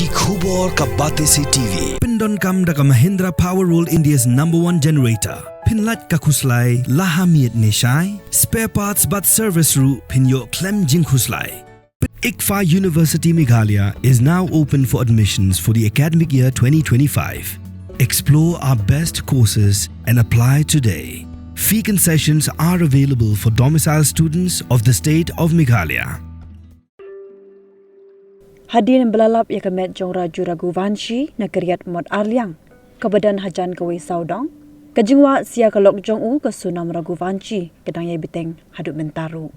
Ki khubor ka bate se TV. Pindon kam da ka Mahindra Power Roll India's #1 generator. Pinlat ka khuslai lahamiet neshai. Spare parts but service ru pinyo klem jing khuslai. ICFA University Meghalaya is now open for admissions for the academic year 2025. Explore our best courses and apply today. Fee concessions are available for domicile students of the state of Meghalaya. Hadirin belalap ya kemet jong Raju Raghuvanshi na keriat mod Arliang ke badan hajan ke Saudong ke jingwa sia ke lok jong u ke Sonam Raghuvanshi kedang yai beteng hadut mentaru.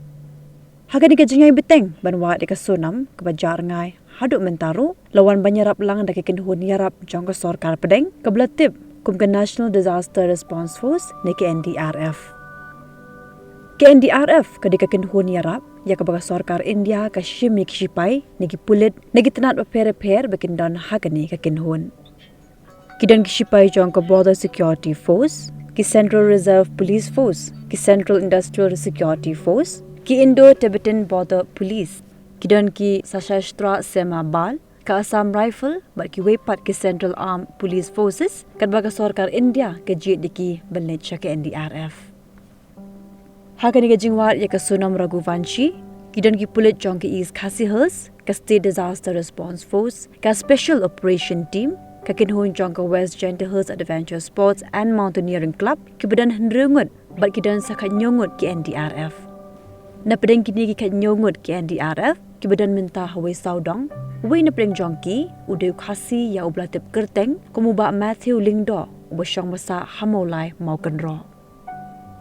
Haga di ke jing yai beteng banwa di ke Sonam ke bajar ngai hadut mentaru lawan banyarap lang da ke kenhun yarap jong ke sorkar pedeng ke belatip kum ke National Disaster Response Force ne ke Ndrf. Ke Ndrf ke di ke kenhun yarap ya kebaga sorkar India ke shimik shipai negi pulit negi tenat per bekindon hagani ke kinhun. Kidan ki shipai jong ke Border Security Force, ki Central Reserve Police Force, ki Central Industrial Security Force, ki Indo-Tibetan Border Police, kidan ki Sashastra Sema Bal, ke Assam Rifle, bat ki wepat ki Central Armed Police Forces, kan baga sorkar India ke jit diki belit ke Ndrf. Hakan ke jingwat ya ke Sonam Raghuvanshi, kidan ki pulit jong ke East Khasi Hills, ke State Disaster Response Force, ke Special Operation Team, ke kinhun jong ke West Gentle Hills Adventure Sports and Mountaineering Club, ki badan Ngut, bat kidan sakat nyongut ki Ndrf. Napdeng kini ki kat nyongut ki Ndrf, ki badan minta Hawaii Saudong, wei napdeng jong ki, uday Khasi ya ublatip kerteng, kumubak Matthew Lingdo, ubasyong masa Mawlai maukan ro.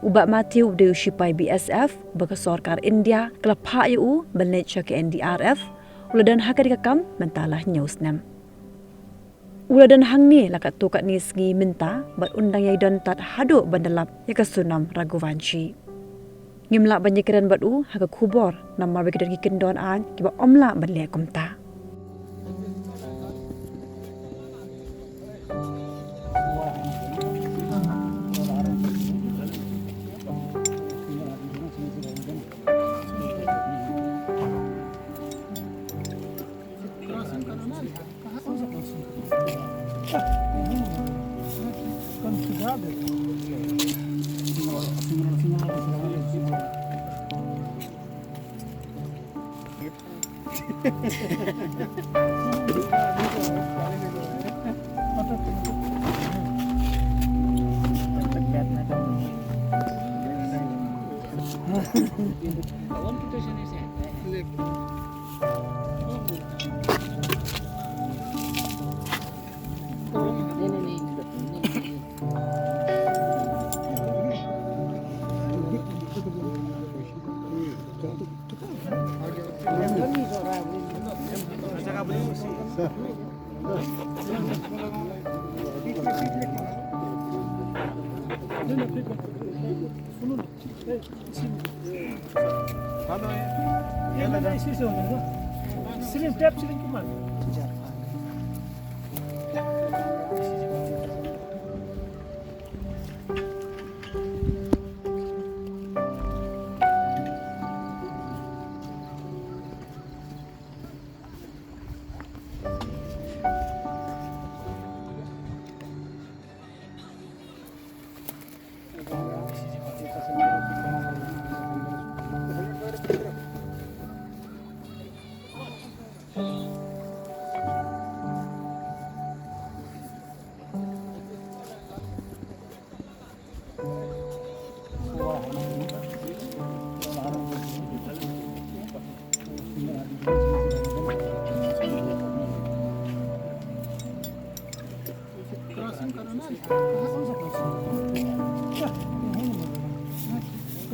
Ubat Matthew udah shipai BSF bagi sorkar India kelapa yu benet ke Ndrf uladan hakar kakam mentalah newsnam. Uladan hang ni lakat tu kat ni sengi minta bat undang yai don tat haduk bandalap ya ke Sonam Raghuvanshi. Ngimlak banyakiran bat u haka kubor nama bagi dan kendon an kiba omlak banlek kumta.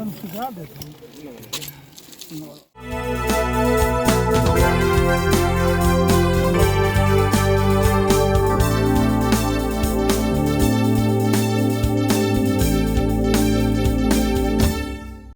Kan